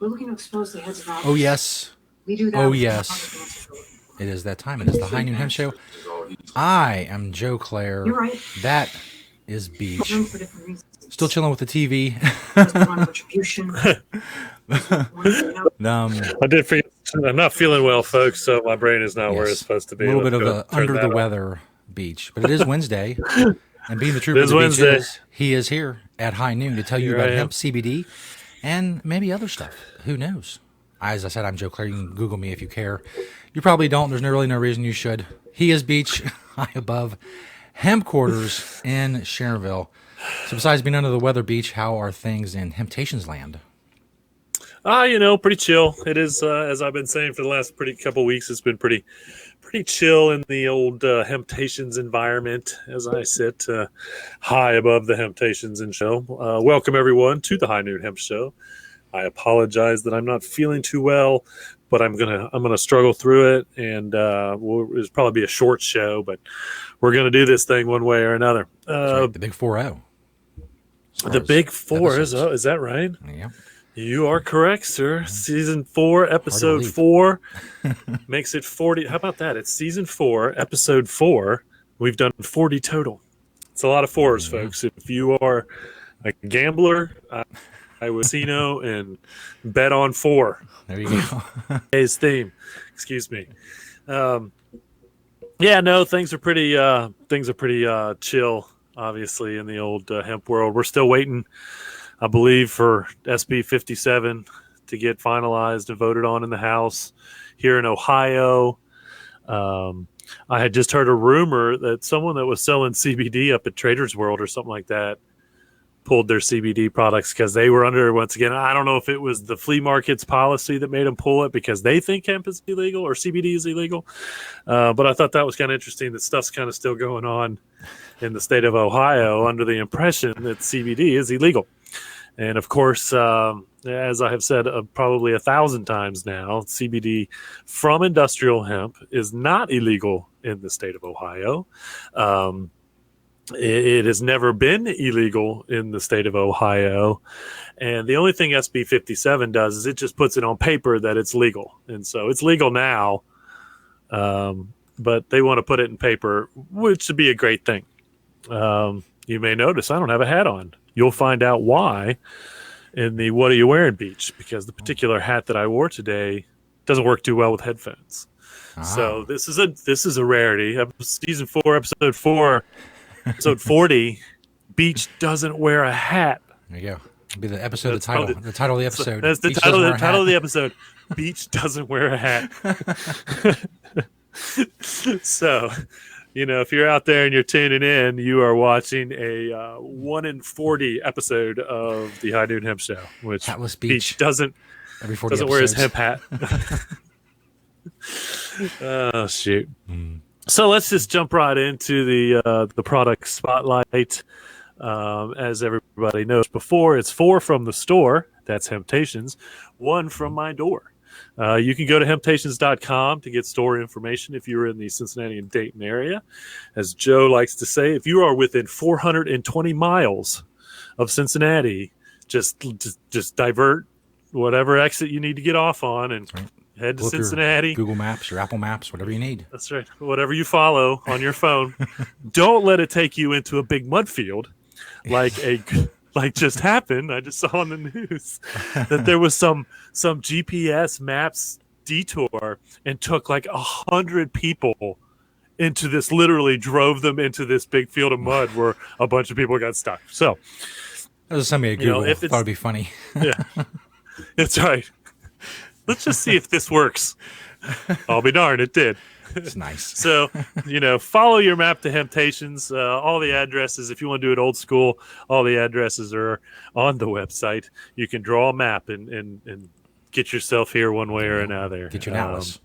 We're looking to expose the heads of Oh, yes. We do that. Oh, yes. It is that time. It is the High Noon Hemp Show. I am Joe Clare. You're right. That is Beach. For different reasons. Still chilling with the TV. I did forget. I'm not feeling well, folks, so my brain is not where it's supposed to be. A little bit of a under the weather Beach, but it is Wednesday. And being the trooper the Beach is, he is here at high noon to tell you about hemp CBD and maybe other stuff. Who knows? As I said, I'm Joe Clare. You can Google me if you care. You probably don't. There's really no reason you should. He is Beach, high above hemp quarters in Sharonville. So besides being under the weather, Beach, how are things in Hemptations land? Pretty chill. It is, as I've been saying for the last couple weeks, it's been pretty chill in the old Hemptations environment as I sit high above the Hemptations and show. Welcome everyone to the High Noon Hemp Show. I apologize that I'm not feeling too well, but I'm gonna struggle through it, and it'll probably be a short show, but we're gonna do this thing one way or another. Right, the big 4-0. The big 4 is that right? Yeah. You are correct, sir. Season 4, episode 4 makes it 40. How about that? It's season 4, episode 4. We've done 40 total. It's a lot of 4s, folks. If you are a gambler, I would casino and bet on 4. There you go. Today's theme. Excuse me. Things are pretty chill, obviously, in the old hemp world. We're still waiting, I believe, for SB 57 to get finalized and voted on in the House here in Ohio. I had just heard a rumor that someone that was selling CBD up at Trader's World or something like that pulled their CBD products because they were under, once again, I don't know if it was the flea market's policy that made them pull it because they think hemp is illegal or CBD is illegal. But I thought that was kind of interesting that stuff's kind of still going on in the state of Ohio under the impression that CBD is illegal. And of course, as I have said probably 1,000 times now, CBD from industrial hemp is not illegal in the state of Ohio. It has never been illegal in the state of Ohio. And the only thing SB 57 does is it just puts it on paper that it's legal. And so it's legal now, but they want to put it in paper, which would be a great thing. You may notice I don't have a hat on. You'll find out why in the What Are You Wearing Beach, because the particular hat that I wore today doesn't work too well with headphones. So this is a rarity. Season 4, episode 4, episode 40, Beach doesn't wear a hat. There you go. It'll be the episode, the title of the episode. That's the title of the episode. Beach doesn't wear a hat. So, if you're out there and you're tuning in, you are watching a 1 in 40 episode of the High Noon Hemp Show, which Hatless Beach doesn't wear his hemp hat. Oh, shoot. So let's just jump right into the product spotlight. As everybody knows before, it's 4 from the store. That's Hemptations. 1 from my door. You can go to hemptations.com to get store information if you're in the Cincinnati and Dayton area. As Joe likes to say, if you are within 420 miles of Cincinnati, just divert whatever exit you need to get off on and head to Cincinnati. Google Maps, your Apple Maps, whatever you need. That's right. Whatever you follow on your phone. Don't let it take you into a big mud field like just happened. I just saw on the news that there was some GPS maps detour and took like 100 people into this, literally drove them into this big field of mud where a bunch of people got stuck. So that was something I Googled. I thought it'd be funny. Yeah, that's right. Let's just see if this works. I'll be darned, it did. It's nice. So, follow your map to Hemptations. All the addresses, if you want to do it old school, all the addresses are on the website. You can draw a map and get yourself here one way or another. Get your atlas.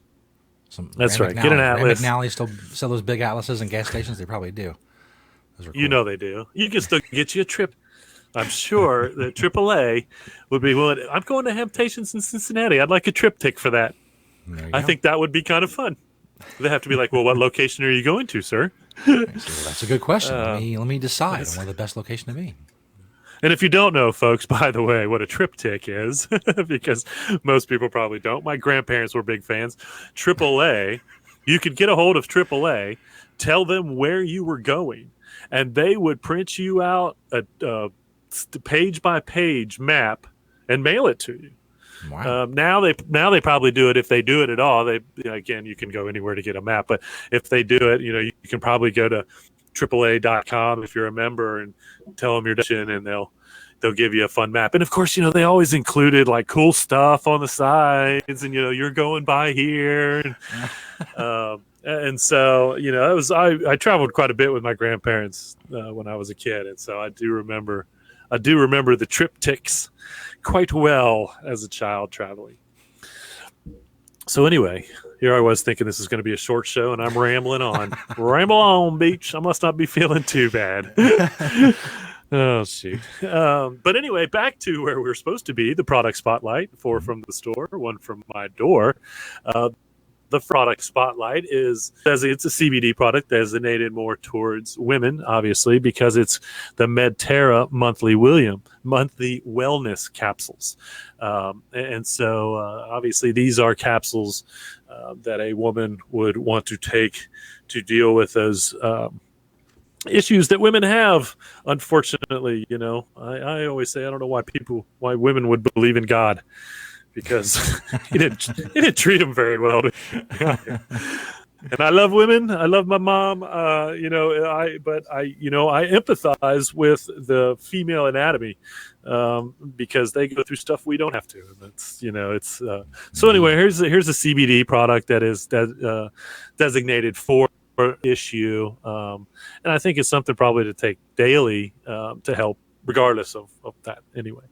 That's right. Get an atlas. McNally still sell those big atlases in gas stations? They probably do. Those are cool. They do. You can still get you a trip. I'm sure that AAA would be willing. I'm going to Hemptations in Cincinnati. I'd like a triptych for that. I think that would be kind of fun. They have to be like, well, what location are you going to, sir? That's a good question. Let me decide on where the best location to be. And if you don't know, folks, by the way, what a triptych is, because most people probably don't. My grandparents were big fans. AAA, you could get a hold of AAA, tell them where you were going, and they would print you out a page by page map and mail it to you. Wow. Now they probably do it, if they do it at all. Again, you can go anywhere to get a map, but if they do it, you can probably go to AAA.com if you're a member and tell them you're Dutchin, and they'll give you a fun map. And of course, they always included like cool stuff on the sides, and you're going by here, and so it was. I traveled quite a bit with my grandparents when I was a kid, and so I do remember the triptychs quite well as a child traveling. So anyway, here I was thinking this is going to be a short show, and I'm rambling on. Ramble on, Beach. I must not be feeling too bad. Oh, shoot. But anyway, back to where we're supposed to be, the product spotlight, 4 from the store, 1 from my door. The product spotlight it's a CBD product designated more towards women, obviously, because it's the Medterra monthly wellness capsules. And so obviously these are capsules that a woman would want to take to deal with those issues that women have. Unfortunately, I always say, I don't know why women would believe in God, because he didn't treat them very well. And I love women. I love my mom. I empathize with the female anatomy because they go through stuff we don't have to. And that's so anyway. Here's a CBD product that is designated for issue, and I think it's something probably to take daily to help, regardless of that. Anyway.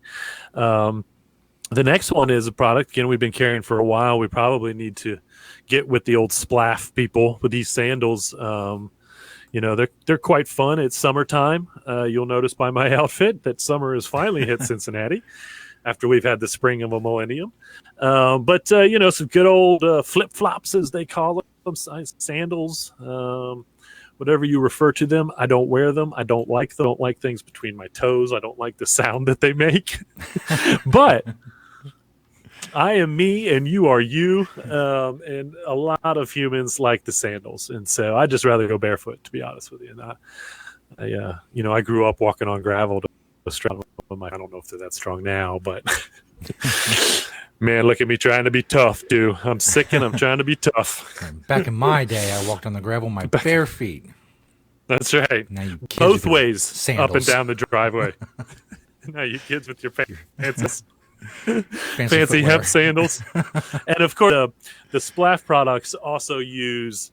The next one is a product, again, we've been carrying for a while. We probably need to get with the old splaff people with these sandals. They're quite fun. It's summertime. You'll notice by my outfit that summer has finally hit Cincinnati after we've had the spring of a millennium. But some good old flip-flops, as they call them, sandals, whatever you refer to them. I don't wear them. I don't like them. I don't like things between my toes. I don't like the sound that they make. But I am me and you are you, and a lot of humans like the sandals, and so I just rather go barefoot, to be honest with you. And I grew up walking on gravel to strong. I don't know if they're that strong now, but man, look at me trying to be tough, dude. I'm sick and I'm trying to be tough. Back in my day, I walked on the gravel with my bare feet. That's right. Now you kids both with ways, sandals. up and down the driveway. Now you kids with your fancy hemp sandals. And of course, the splash products also use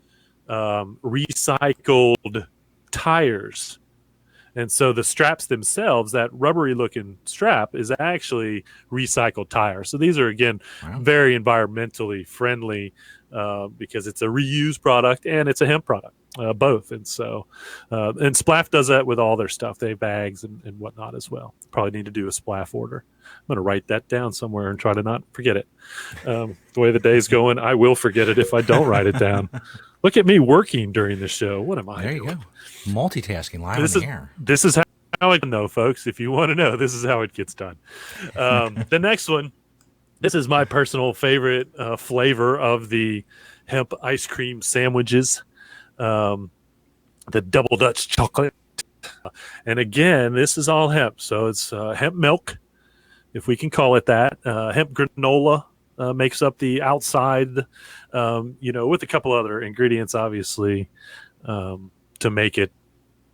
recycled tires. And so the straps themselves, that rubbery looking strap, is actually recycled tire. So these are, again, very environmentally friendly because it's a reused product and it's a hemp product, both. And so, and Splaff does that with all their stuff. They have bags and whatnot as well. Probably need to do a Splaff order. I'm going to write that down somewhere and try to not forget it. The way the day's going, I will forget it if I don't write it down. Look at me working during the show. What am I doing? There you go. Multitasking live on the air. This is how I know, folks. If you want to know, this is how it gets done. The next one, this is my personal favorite flavor of the hemp ice cream sandwiches, the Double Dutch chocolate. And again, this is all hemp. So it's hemp milk, if we can call it that. Hemp granola makes up the outside, with a couple other ingredients, obviously, to make it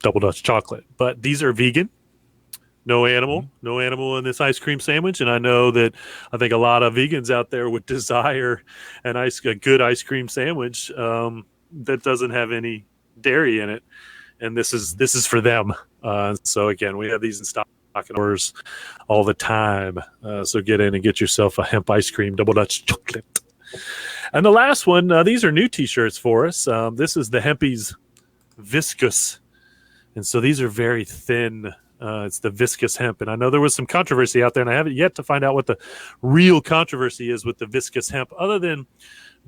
Double Dutch chocolate. But these are vegan, no animal in this ice cream sandwich. And I know that I think a lot of vegans out there would desire a good ice cream sandwich that doesn't have any dairy in it. And this is for them. So again, we have these in stock in stores all the time. So get in and get yourself a hemp ice cream Double Dutch chocolate. And the last one, these are new T-shirts for us. This is the Hemp Ease viscous, and so these are very thin. It's the viscous hemp, and I know there was some controversy out there, and I haven't yet to find out what the real controversy is with the viscous hemp, other than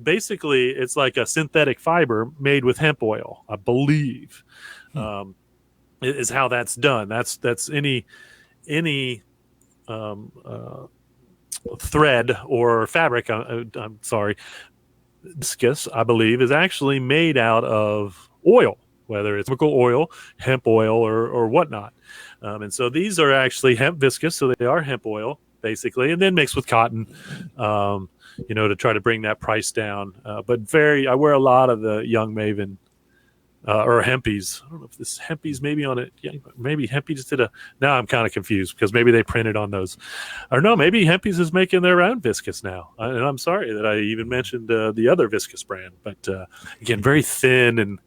basically it's like a synthetic fiber made with hemp oil, I believe, is how that's done. That's any any thread or fabric, I'm sorry, viscose, I believe, is actually made out of oil, whether it's chemical oil, hemp oil, or whatnot. And so these are actually hemp viscose, so they are hemp oil, basically, and then mixed with cotton, to try to bring that price down. But I wear a lot of the Young Maven or Hemp Ease. I don't know if this Hemp Ease maybe on it. Yeah, maybe Hemp Ease did now I'm kind of confused because maybe they printed on those. Or no, maybe Hemp Ease is making their own viscose now. And I'm sorry that I even mentioned the other viscose brand. But again, very thin, and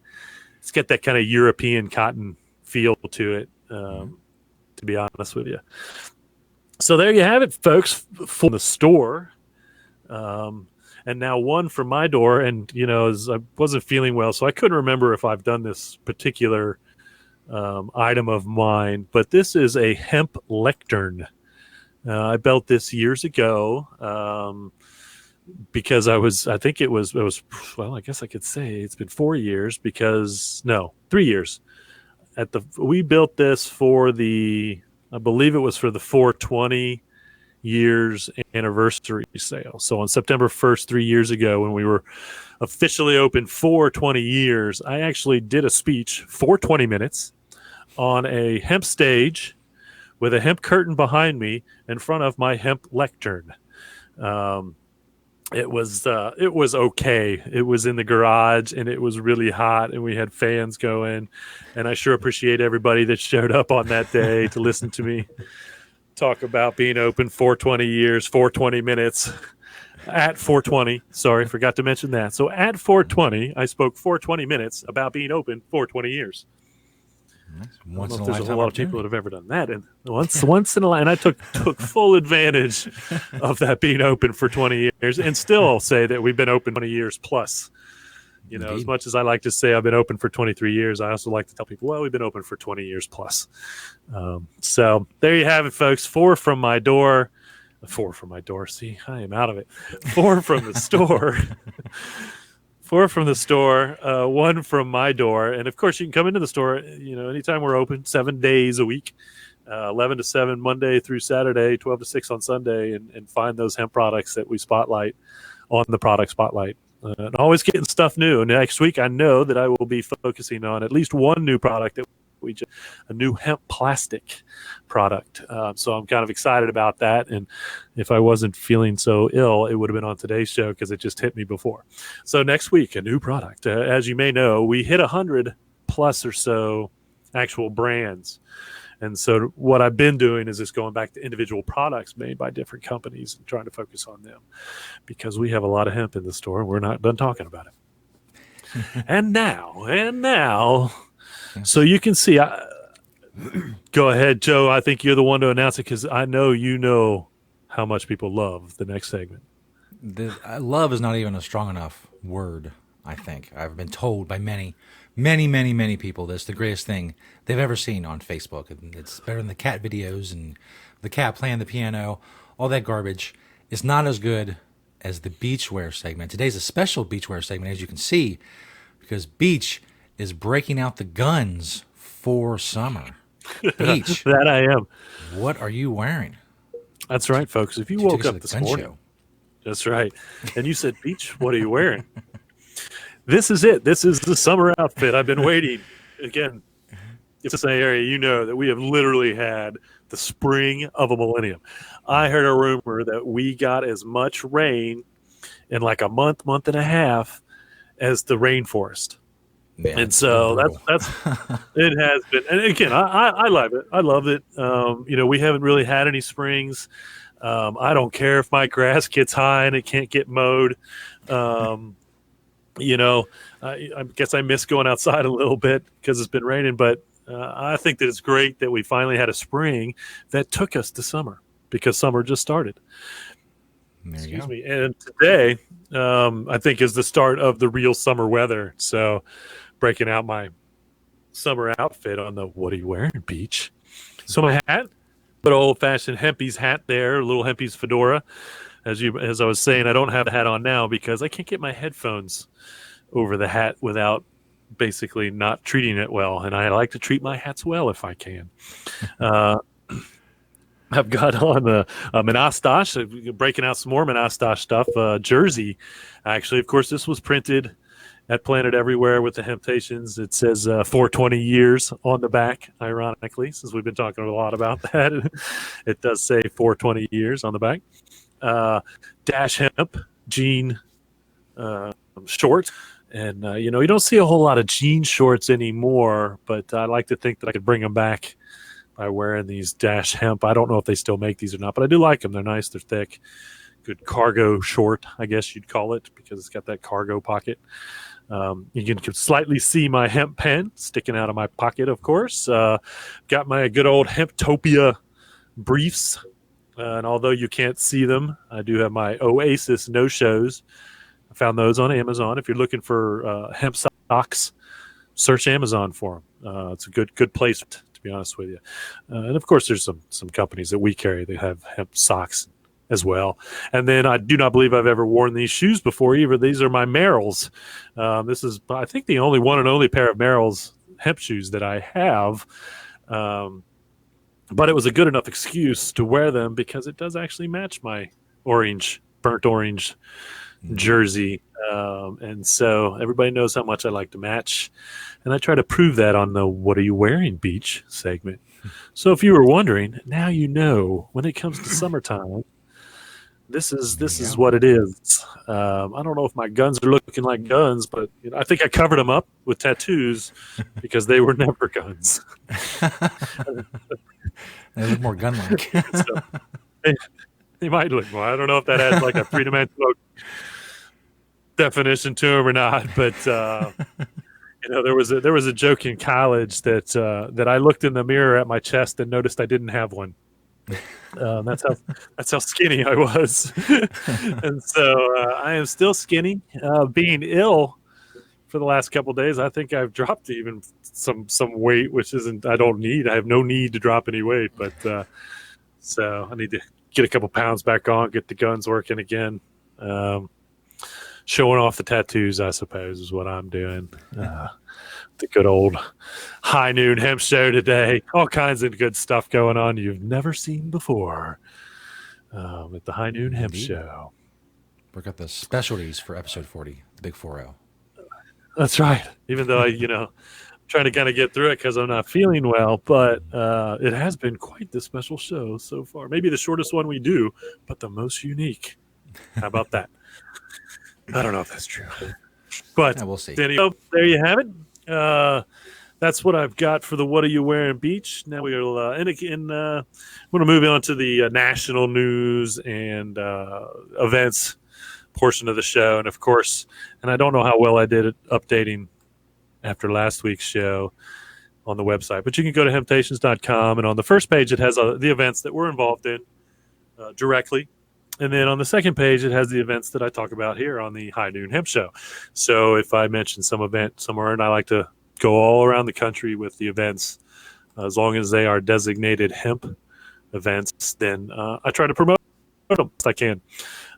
it's got that kind of European cotton feel to it, to be honest with you. So there you have it, folks, from the store. And now one from my door, and as I wasn't feeling well, so I couldn't remember if I've done this particular item of mine, but this is a hemp lectern. I built this years ago because I think it was well, I guess I could say it's been 4 years 3 years. We built this for I believe it was for the 420 years anniversary sale. So on September 1st, 3 years ago, when we were officially open for 20 years, I actually did a speech for 20 minutes on a hemp stage with a hemp curtain behind me in front of my hemp lectern. It was okay. It was in the garage, and it was really hot, and we had fans going, and I sure appreciate everybody that showed up on that day to listen to me talk about being open for 20 years, for 20 minutes at 420. Sorry, forgot to mention that. So at 420, I spoke for 20 minutes about being open for 20 years. Once in a there's a lifetime lot of people that have ever done that, and once in a and I took full advantage of that being open for 20 years, and still say that we've been open 20 years plus. Indeed. As much as I like to say I've been open for 23 years, I also like to tell people, well, we've been open for 20 years plus. So there you have it, folks. 4 from my door. 4 from my door. See, I am out of it. 4 from the store. 4 from the store, 1 from my door. And of course, you can come into the store, anytime we're open, 7 days a week, 11 to 7, Monday through Saturday, 12 to 6 on Sunday, and find those hemp products that we spotlight on the product spotlight. And always getting stuff new. And next week, I know that I will be focusing on at least one new product that a new hemp plastic product. So I'm kind of excited about that. And if I wasn't feeling so ill, it would have been on today's show because it just hit me before. So next week, a new product. As you may know, we hit 100 plus or so actual brands. And so what I've been doing is just going back to individual products made by different companies and trying to focus on them because we have a lot of hemp in the store and we're not done talking about it. and now, so you can see, go ahead, Joe. I think you're the one to announce it because I know you know how much people love the next segment. Love is not even a strong enough word, I think. I've been told by many people that's the greatest thing they've ever seen on Facebook. It's better than the cat videos and the cat playing the piano, all that garbage. It's not as good as the beachwear segment. Today's a special beachwear segment, as you can see, because Beach is breaking out the guns for summer. Beach. That I am. What are you wearing? That's right, folks. If you woke up this morning, show. That's right, and you said, Beach, what are you wearing? This is it. This is the summer outfit. I've been waiting. Again, if it's an area, you know that we have literally had the spring of a millennium. I heard a rumor that we got as much rain in like a month and a half as the rainforest. Yeah, and so that's it has been. And again, I love it. I love it. We haven't really had any springs. I don't care if my grass gets high and it can't get mowed. I guess I miss going outside a little bit because it's been raining, but I think that it's great that we finally had a spring that took us to summer because summer just started. Excuse me. And today, I think, is the start of the real summer weather. So breaking out my summer outfit on the what are you wearing, Beach? So my hat, good old-fashioned Hemp Ease hat there, a little Hemp Ease fedora. As I was saying, I don't have the hat on now because I can't get my headphones over the hat without basically not treating it well. And I like to treat my hats well if I can. I've got on a Menastash, breaking out some more Menastash stuff, jersey. Actually, of course, this was printed at Planet Everywhere with the Hemptations. It says 420 years on the back, ironically, since we've been talking a lot about that. It does say 420 years on the back. Dash Hemp jean short. And, you don't see a whole lot of jean shorts anymore, but I like to think that I could bring them back by wearing these Dash Hemp. I don't know if they still make these or not, but I do like them. They're nice. They're thick. Good cargo short, I guess you'd call it, because it's got that cargo pocket. You can slightly see my hemp pen sticking out of my pocket, of course. Got my good old Hemptopia briefs. And although you can't see them, I do have my Oasis no-shows. I found those on Amazon. If you're looking for hemp socks, search Amazon for them. It's a good place, to be honest with you. And, of course, there's some companies that we carry that have hemp socks as well. And then I do not believe I've ever worn these shoes before either. These are my Merrells. This is, I think, the one and only pair of Merrells hemp shoes that I have. But it was a good enough excuse to wear them because it does actually match my burnt orange jersey. And so everybody knows how much I like to match. And I try to prove that on the What Are You Wearing Beach segment. So if you were wondering, now you know when it comes to summertime, this is what it is. I don't know if my guns are looking like guns, but I think I covered them up with tattoos because they were never guns. They look more gun-like. So, they might look more. I don't know if that has like a three-dimensional definition to them or not, but there was a joke in college that I looked in the mirror at my chest and noticed I didn't have one. That's how skinny I was. And so I am still skinny. Being ill for the last couple of days, I think I've dropped even some weight, which I have no need to drop any weight, but so I need to get a couple pounds back on, get the guns working again. Showing off the tattoos, I suppose, is what I'm doing. The good old High Noon Hemp Show today. All kinds of good stuff going on you've never seen before at the High Noon Hemp Show. We've got the specialties for episode 40, the Big 4-0. That's right. Even though I'm trying to kind of get through it because I'm not feeling well, but it has been quite the special show so far. Maybe the shortest one we do, but the most unique. How about that? I don't know if that's true, but we'll see. Anyway, there you have it. That's what I've got for the What Are You Wearing Beach. Now we'll going to move on to the national news and events portion of the show. And of course, and I don't know how well I did at updating after last week's show on the website, but you can go to hemptations.com, and on the first page it has the events that we're involved in directly. And then on the second page, it has the events that I talk about here on the High Noon Hemp Show. So if I mention some event somewhere, and I like to go all around the country with the events, as long as they are designated hemp events, then I try to promote them as I can.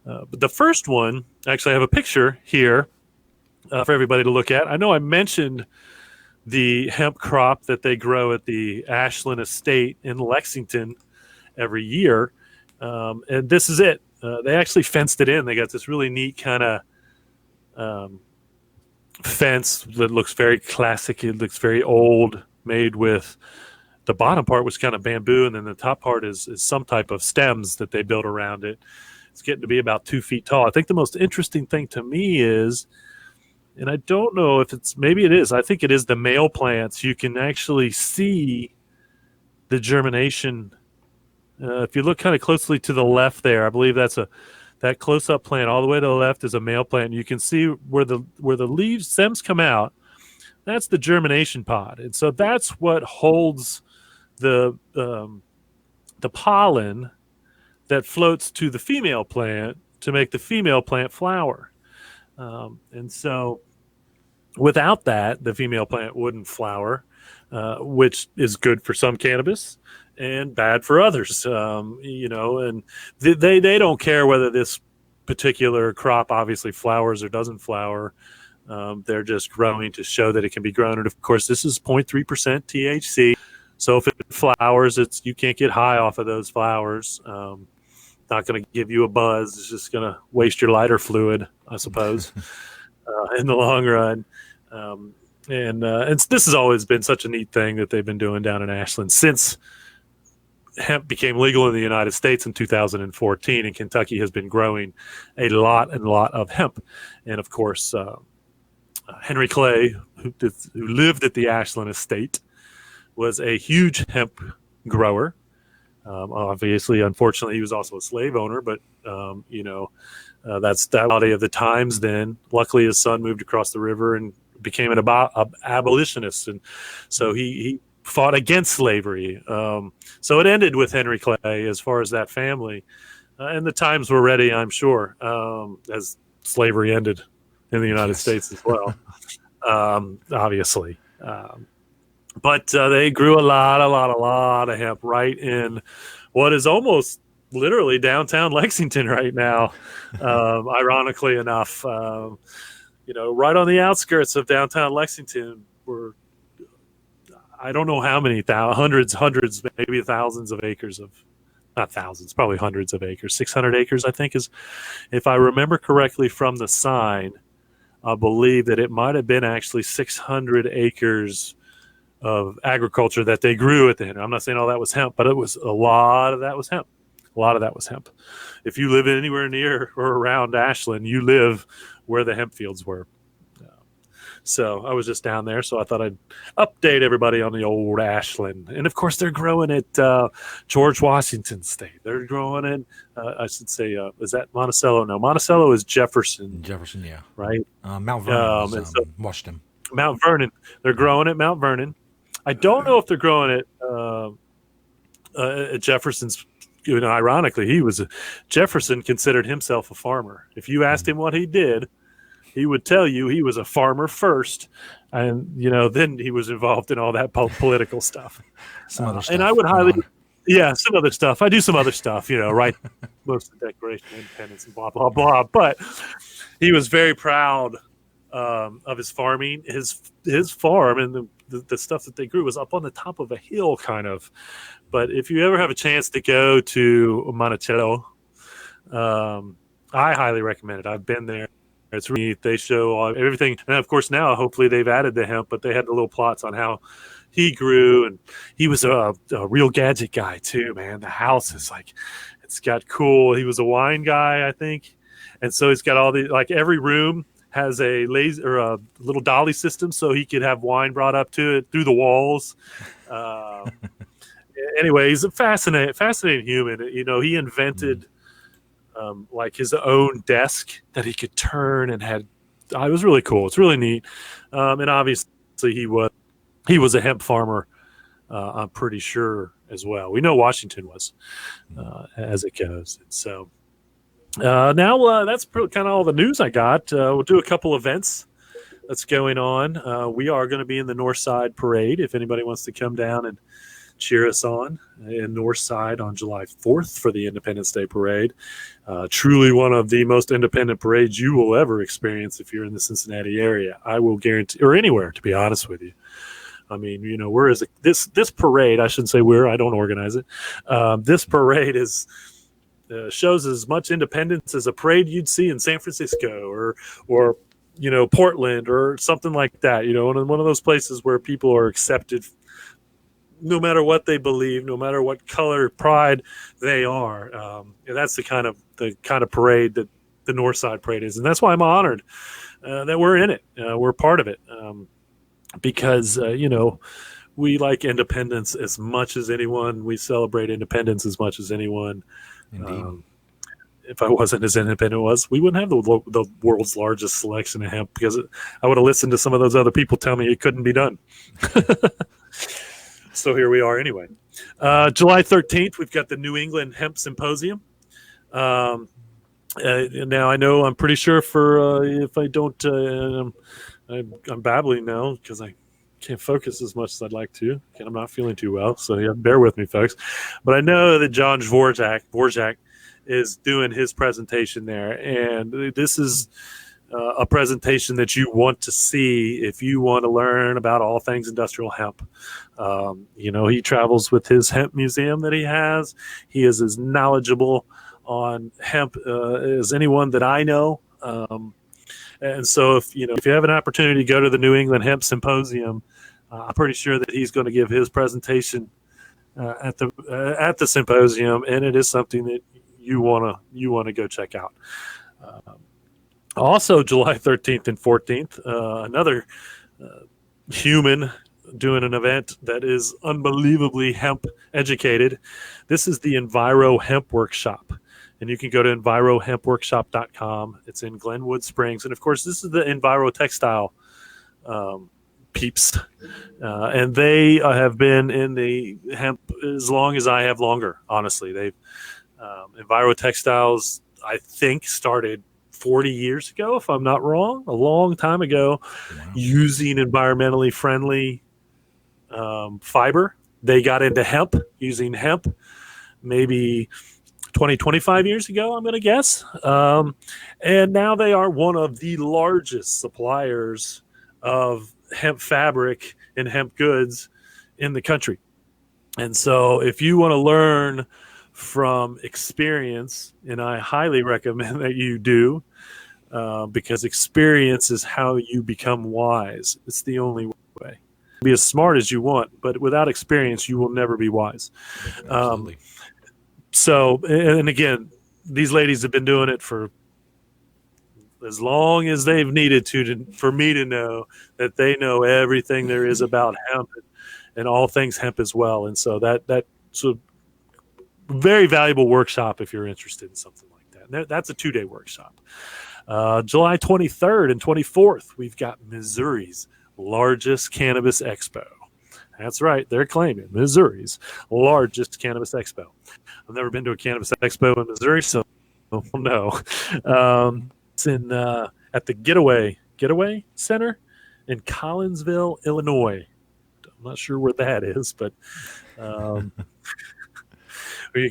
But the first one, actually, I have a picture here for everybody to look at. I know I mentioned the hemp crop that they grow at the Ashland estate in Lexington every year. And this is it. They actually fenced it in. They got this really neat kind of fence that looks very classic. It looks very old, made with the bottom part was kind of bamboo, and then the top part is some type of stems that they built around it. It's getting to be about 2 feet tall. I think the most interesting thing to me is, and I don't know if maybe it is, I think it is the male plants. You can actually see the germination. If you look kind of closely to the left there, I believe that close-up plant all the way to the left is a male plant. You can see where the leaves, stems come out. That's the germination pod, and so that's what holds the pollen that floats to the female plant to make the female plant flower. And so without that, the female plant wouldn't flower, which is good for some cannabis and bad for others, and they don't care whether this particular crop obviously flowers or doesn't flower. They're just growing to show that it can be grown. And of course, this is 0.3% THC. So if it flowers, you can't get high off of those flowers. Not going to give you a buzz. It's just going to waste your lighter fluid, I suppose, in the long run. And this has always been such a neat thing that they've been doing down in Ashland since hemp became legal in the United States in 2014, and Kentucky has been growing a lot of hemp. And of course, Henry Clay, who lived at the Ashland estate, was a huge hemp grower. Obviously, unfortunately, he was also a slave owner, but that's the reality of the times then. Luckily, his son moved across the river and became an abolitionist, and so he fought against slavery. So it ended with Henry Clay as far as that family, and the times were ready, I'm sure, as slavery ended in the United States as well, obviously. But they grew a lot of hemp right in what is almost literally downtown Lexington right now, ironically enough. Right on the outskirts of downtown Lexington were, I don't know how many, hundreds, maybe thousands of acres of, not thousands, probably hundreds of acres, 600 acres, I think is, if I remember correctly from the sign, I believe that it might have been actually 600 acres of agriculture that they grew at the end. I'm not saying all that was hemp, but it was a lot of that was hemp. A lot of that was hemp. If you live anywhere near or around Ashland, you live where the hemp fields were. So I was just down there, so I thought I'd update everybody on the old Ashland. And of course, they're growing at George Washington State. They're growing it. I should say, is that Monticello? No, Monticello is Jefferson. Jefferson, yeah. Right? Mount Vernon is Washington. Mount Vernon. They're growing at Mount Vernon. I don't know if they're growing it at Jefferson's. Ironically, Jefferson considered himself a farmer. If you asked him what he did, he would tell you he was a farmer first, and then he was involved in all that political stuff. Some other stuff. And I would some other stuff. I do some other stuff, right? Most of the Declaration of Independence and blah blah blah. But he was very proud of his farming. His farm and the stuff that they grew was up on the top of a hill, kind of. But if you ever have a chance to go to Monticello, I highly recommend it. I've been there. It's really neat. They show everything. And of course, now hopefully they've added the hemp, but they had the little plots on how he grew. And he was a real gadget guy, too, man. The house is it's got cool. He was a wine guy, I think. And so he's got all every room has a laser or a little dolly system so he could have wine brought up to it through the walls. Anyway, he's a fascinating human. He invented his own desk that he could turn and had. It was really cool. It's really neat. And obviously he was a hemp farmer. I'm pretty sure as well. We know Washington was as it goes. So now that's kind of all the news I got. We'll do a couple events that's going on. We are going to be in the Northside parade. If anybody wants to come down and cheer us on in Northside on July 4th for the Independence Day Parade. Truly one of the most independent parades you will ever experience if you're in the Cincinnati area. I will guarantee, or anywhere, to be honest with you. I mean, this parade, I shouldn't say I don't organize it. This parade shows as much independence as a parade you'd see in San Francisco or Portland or something like that. One of those places where people are accepted no matter what they believe, no matter what color pride they are. That's the kind of parade that the Northside Parade is. And that's why I'm honored that we're in it. We're part of it because, we like independence as much as anyone. We celebrate independence as much as anyone. Indeed. If I wasn't as independent as we wouldn't have the world's largest selection of hemp because I would have listened to some of those other people tell me it couldn't be done. So here we are anyway. July 13th, we've got the New England Hemp Symposium. Now I know I'm pretty sure if I don't, I'm babbling now because I can't focus as much as I'd like to. I'm not feeling too well, so yeah, bear with me, folks. But I know that John Dvorak is doing his presentation there, and this is a presentation that you want to see if you want to learn about all things industrial hemp. He travels with his hemp museum that he has. He is as knowledgeable on hemp as anyone that I know. And so if you have an opportunity to go to the New England Hemp Symposium, I'm pretty sure that he's going to give his presentation at the symposium, and it is something that you want to go check out. Also, July 13th and 14th, another human doing an event that is unbelievably hemp educated. This is the Enviro Hemp Workshop, and you can go to envirohempworkshop.com. It's in Glenwood Springs, and of course, this is the Enviro Textile peeps, and they have been in the hemp as long as I have longer. Honestly, they've Enviro Textiles, I think, started 40 years ago, if I'm not wrong, a long time ago. Wow. Using environmentally friendly fiber. They got into hemp, using hemp maybe 20, 25 years ago, I'm going to guess. And now they are one of the largest suppliers of hemp fabric and hemp goods in the country. And so if you want to learn from experience, and I highly recommend that you do, because experience is how you become wise. It's the only way. Be as smart as you want, but without experience, you will never be wise. Absolutely. So, and again, these ladies have been doing it for as long as they've needed to for me to know that they know everything there is about hemp and all things hemp as well. And so that's a very valuable workshop if you're interested in something like that. And that's a 2-day workshop. July 23rd and 24th, we've got Missouri's largest cannabis expo. That's right. They're claiming Missouri's largest cannabis expo. I've never been to a cannabis expo in Missouri, so no. It's in at the Getaway Center in Collinsville, Illinois. I'm not sure where that is, but I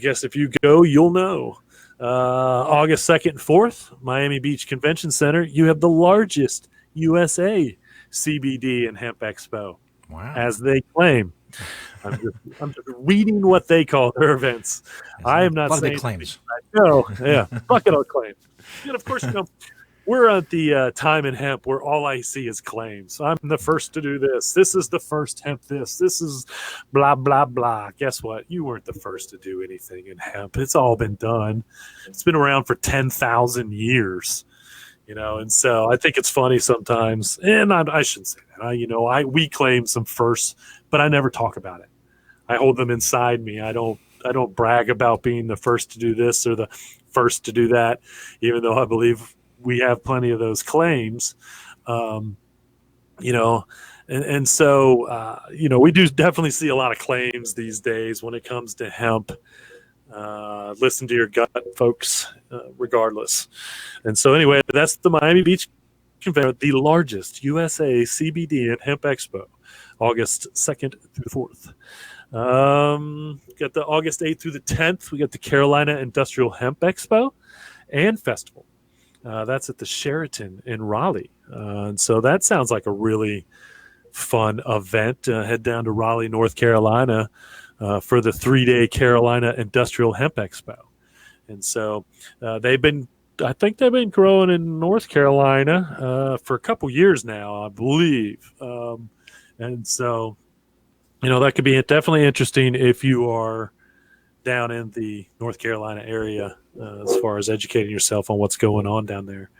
guess if you go, you'll know. August 2nd and 4th, Miami Beach Convention Center. You have the largest USA CBD and hemp expo. Wow. As they claim. I'm just reading what they call their events. I am not saying claims. No, yeah, bucket of claims. And of course, we're at the time in hemp where all I see is claims. I'm the first to do this. This is the first hemp this. This is blah, blah, blah. Guess what? You weren't the first to do anything in hemp. It's all been done. It's been around for 10,000 years. And so I think it's funny sometimes, and I shouldn't say that. We claim some firsts, but I never talk about it. I hold them inside me. I don't brag about being the first to do this or the first to do that, even though I believe we have plenty of those claims. And so we do definitely see a lot of claims these days when it comes to hemp. Listen to your gut, folks, regardless. And so anyway, that's the Miami Beach Convention, the largest USA CBD and Hemp Expo, August 2nd through the 4th. Got the August 8th through the 10th. We got the Carolina Industrial Hemp Expo and Festival. That's at the Sheraton in Raleigh. And so that sounds like a really fun event. Head down to Raleigh, North Carolina, for the 3-day Carolina Industrial Hemp Expo. And so I think they've been growing in North Carolina for a couple years now, I believe. And so, that could be definitely interesting if you are down in the North Carolina area as far as educating yourself on what's going on down there.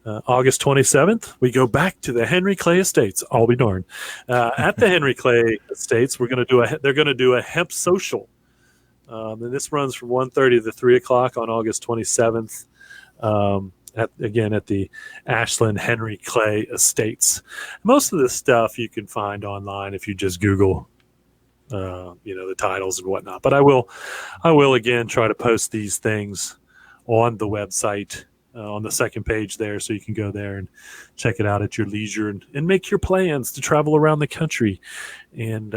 August 27th, we go back to the Henry Clay Estates. I'll be darned. At the Henry Clay Estates, they're going to do a hemp social. And this runs from 1:30 to 3 o'clock on August 27th. At the Ashland Henry Clay Estates. Most of this stuff you can find online if you just Google, the titles and whatnot. But I will again try to post these things on the website. On the second page there, so you can go there and check it out at your leisure and make your plans to travel around the country and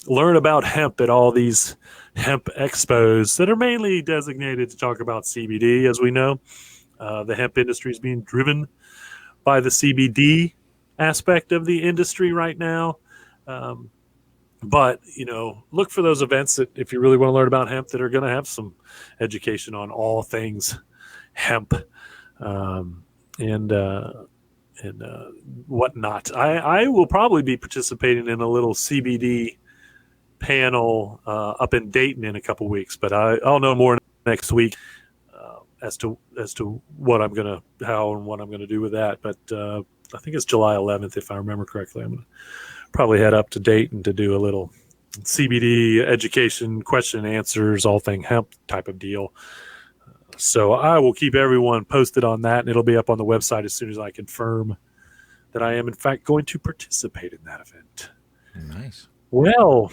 learn about hemp at all these hemp expos that are mainly designated to talk about CBD. As we know, the hemp industry is being driven by the CBD aspect of the industry right now. But, look for those events that if you really want to learn about hemp that are going to have some education on all things hemp and whatnot. I will probably be participating in a little CBD panel up in Dayton in a couple weeks, but I'll know more next week as to what I'm gonna do with that. But I think it's July 11th, if I remember correctly. I'm gonna probably head up to Dayton to do a little CBD education, question and answers, all thing hemp type of deal. So I will keep everyone posted on that, and it'll be up on the website as soon as I confirm that I am in fact going to participate in that event. Nice. Well,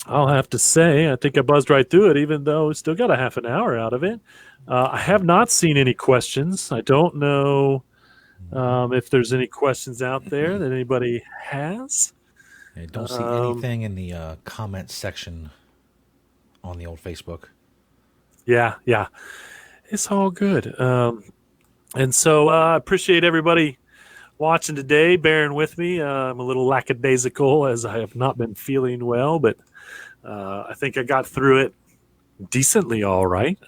I'll have to say, I think I buzzed right through it, even though I still got a half an hour out of it. I have not seen any questions. I don't know if there's any questions out there that anybody has. I don't see anything in the comment section on the old Facebook. Yeah. It's all good. And so I appreciate everybody watching today, bearing with me. I'm a little lackadaisical as I have not been feeling well, but I think I got through it decently all right.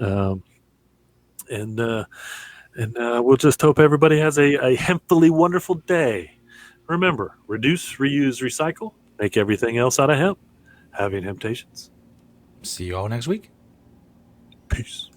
And we'll just hope everybody has a hempfully wonderful day. Remember, reduce, reuse, recycle, make everything else out of hemp. Having Hemptations. See you all next week. Peace.